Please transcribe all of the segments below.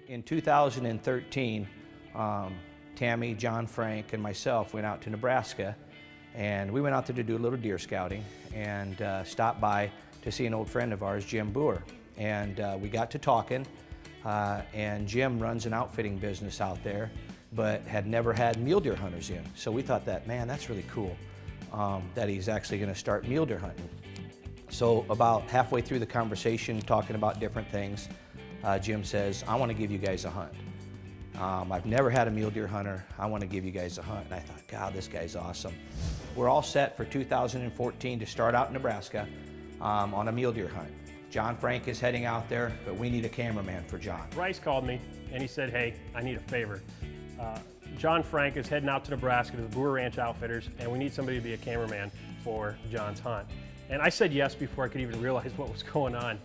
In 2013, Tammy, John Frank, and myself went out to Nebraska, and we went out there to do a little deer scouting and stopped by to see an old friend of ours, Jim Buer. And we got to talking, and Jim runs an outfitting business out there, but had never had mule deer hunters in. So we thought that, man, that's really cool, that he's actually gonna start mule deer hunting. So about halfway through the conversation, talking about different things, Jim says, I want to give you guys a hunt. I've never had a mule deer hunter. I want to give you guys a hunt. And I thought, God, this guy's awesome. We're all set for 2014 to start out in Nebraska on a mule deer hunt. John Frank is heading out there, but we need a cameraman for John. Bryce called me and he said, hey, I need a favor. John Frank is heading out to Nebraska to the Buer Ranch Outfitters, and we need somebody to be a cameraman for John's hunt. And I said yes before I could even realize what was going on.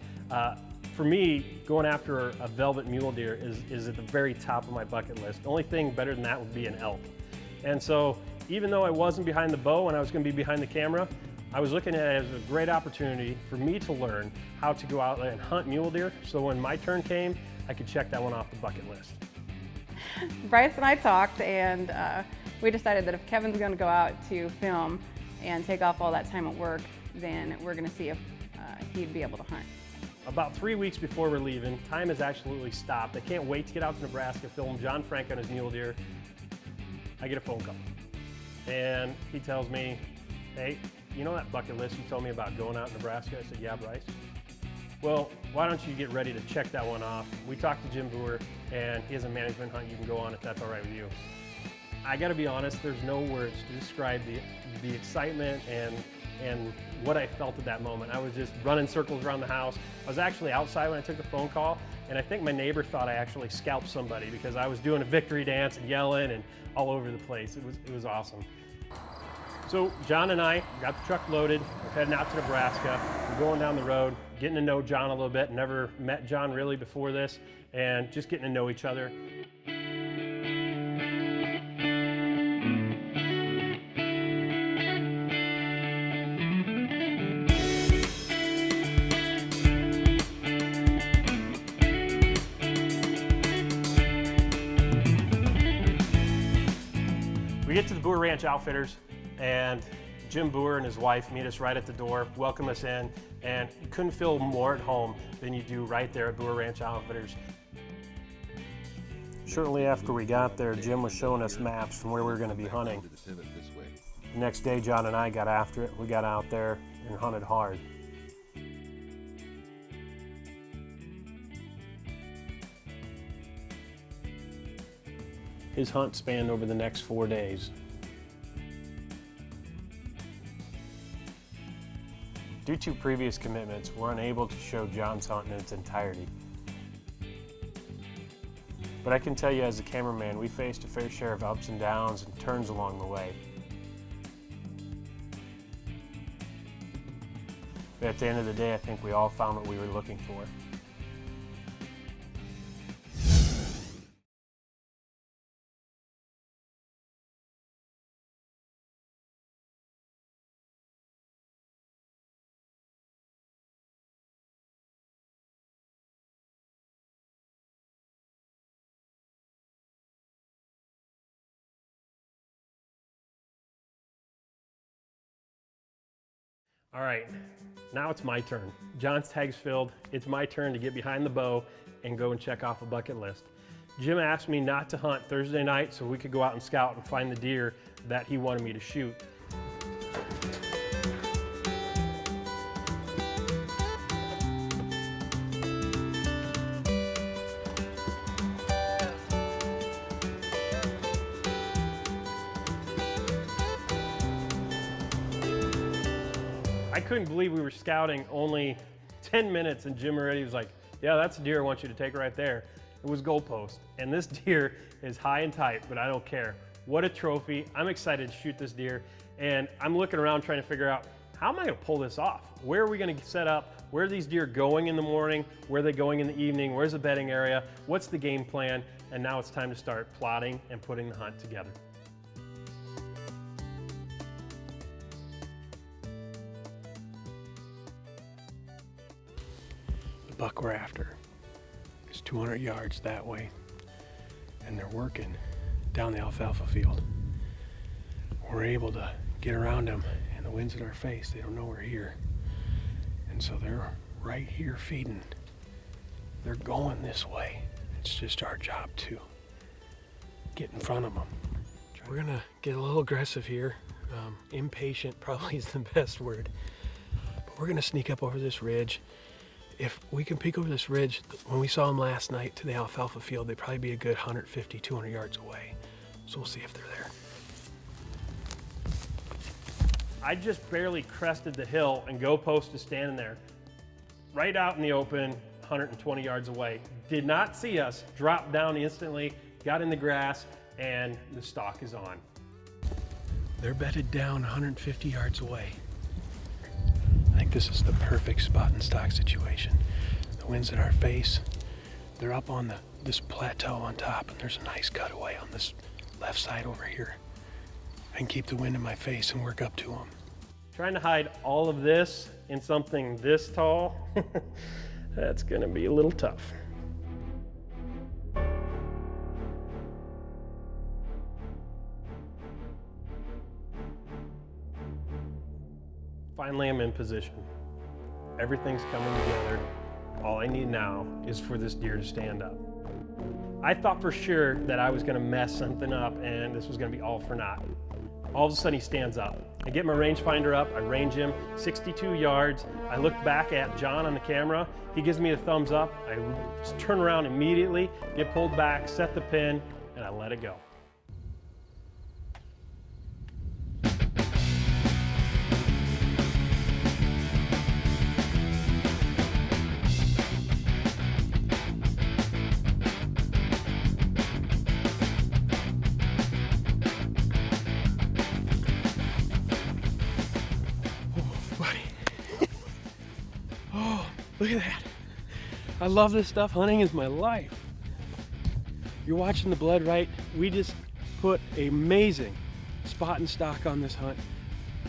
For me, going after a velvet mule deer is at the very top of my bucket list. The only thing better than that would be an elk. And so, even though I wasn't behind the bow and I was going to be behind the camera, I was looking at it as a great opportunity for me to learn how to go out and hunt mule deer, so when my turn came, I could check that one off the bucket list. Bryce and I talked, and we decided that if Kevin's going to go out to film and take off all that time at work, then we're going to see if he'd be able to hunt. About 3 weeks before we're leaving, time has absolutely stopped. I can't wait to get out to Nebraska, film John Frank on his mule deer. I get a phone call, and he tells me, hey, you know that bucket list you told me about going out in Nebraska? I said, yeah, Bryce. Well, why don't you get ready to check that one off? We talked to Jim Buer, and he has a management hunt you can go on if that's all right with you. I gotta be honest, there's no words to describe the excitement and what I felt at that moment. I was just running circles around the house. I was actually outside when I took the phone call, and I think my neighbor thought I actually scalped somebody because I was doing a victory dance and yelling and all over the place. It was awesome. So John and I got the truck loaded, we're heading out to Nebraska. We're going down the road, getting to know John a little bit. Never met John really before this, and just getting to know each other. We get to the Buer Ranch Outfitters, and Jim Buer and his wife meet us right at the door, welcome us in, and you couldn't feel more at home than you do right there at Buer Ranch Outfitters. Shortly after we got there, Jim was showing us maps from where we were going to be hunting. The next day, John and I got after it. We got out there and hunted hard. His hunt spanned over the next 4 days. Due to previous commitments, we're unable to show John's hunt in its entirety. But I can tell you as a cameraman, we faced a fair share of ups and downs and turns along the way. But at the end of the day, I think we all found what we were looking for. All right, now it's my turn. John's tag's filled. It's my turn to get behind the bow and go and check off a bucket list. Jim asked me not to hunt Thursday night so we could go out and scout and find the deer that he wanted me to shoot. I couldn't believe we were scouting only 10 minutes and Jim already was like, yeah, that's a deer I want you to take right there. It was goalpost. And this deer is high and tight, but I don't care. What a trophy. I'm excited to shoot this deer. And I'm looking around trying to figure out, how am I gonna pull this off? Where are we gonna set up? Where are these deer going in the morning? Where are they going in the evening? Where's the bedding area? What's the game plan? And now it's time to start plotting and putting the hunt together. The buck we're after is 200 yards that way, and they're working down the alfalfa field. We're able to get around them, and the wind's in our face. They don't know we're here. And so they're right here feeding. They're going this way. It's just our job to get in front of them. We're gonna get a little aggressive here. Impatient probably is the best word. But we're gonna sneak up over this ridge. If we can peek over this ridge, when we saw them last night to the alfalfa field, they'd probably be a good 150, 200 yards away. So we'll see if they're there. I just barely crested the hill and Go Post is standing there, right out in the open, 120 yards away. Did not see us, dropped down instantly, got in the grass, and the stalk is on. They're bedded down 150 yards away. I think this is the perfect spot and stock situation. The wind's in our face. They're up on this plateau on top, and there's a nice cutaway on this left side over here. I can keep the wind in my face and work up to them. Trying to hide all of this in something this tall, that's gonna be a little tough. Finally, I'm in position. Everything's coming together. All I need now is for this deer to stand up. I thought for sure that I was gonna mess something up and this was gonna be all for naught. All of a sudden he stands up. I get my rangefinder up, I range him 62 yards. I look back at John on the camera. He gives me a thumbs up. I just turn around immediately, get pulled back, set the pin, and I let it go. Look at that. I love this stuff. Hunting is my life. You're watching the blood right. We just put amazing spot and stock on this hunt.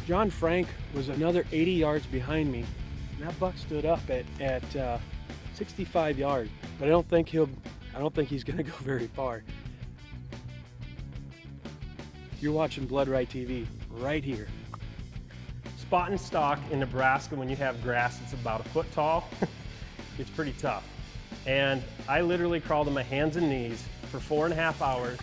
John Frank was another 80 yards behind me. And that buck stood up at 65 yards, but I don't think he's gonna go very far. You're watching Blood Right TV right here. Spot and stock in Nebraska, when you have grass that's about a foot tall, it's pretty tough. And I literally crawled on my hands and knees for 4.5 hours.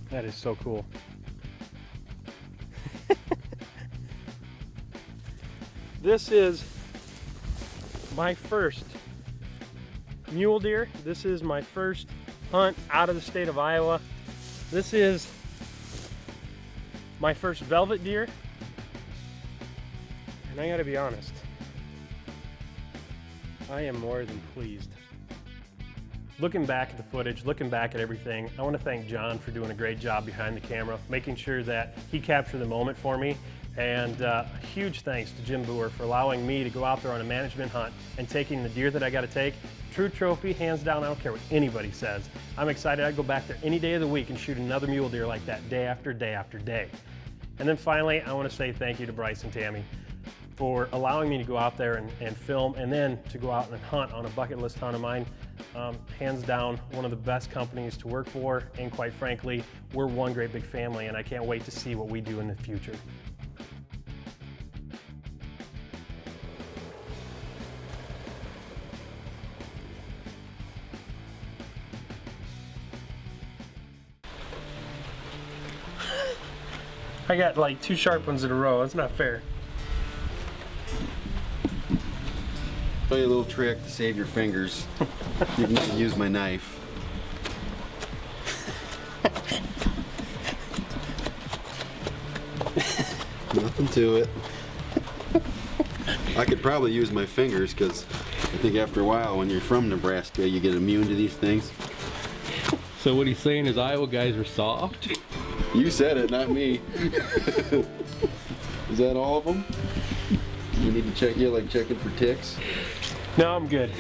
That is so cool. This is my first mule deer. This is my first hunt out of the state of Iowa. This is my first velvet deer. And I gotta be honest, I am more than pleased. Looking back at the footage, looking back at everything, I want to thank John for doing a great job behind the camera, making sure that he captured the moment for me. And a huge thanks to Jim Buer for allowing me to go out there on a management hunt and taking the deer that I got to take. True trophy, hands down. I don't care what anybody says. I'm excited. I'd go back there any day of the week and shoot another mule deer like that day after day after day. And then finally, I want to say thank you to Bryce and Tammy for allowing me to go out there and film, and then to go out and hunt on a bucket list hunt of mine. Hands down, one of the best companies to work for, and quite frankly, we're one great big family, and I can't wait to see what we do in the future. I got like 2 sharp ones in a row. That's not fair. Show you a little trick to save your fingers. You can use my knife. Nothing to it. I could probably use my fingers because I think after a while when you're from Nebraska you get immune to these things. So what he's saying is Iowa guys are soft? You said it, not me. Is that all of them? You need to check, you like checking for ticks? No, I'm good.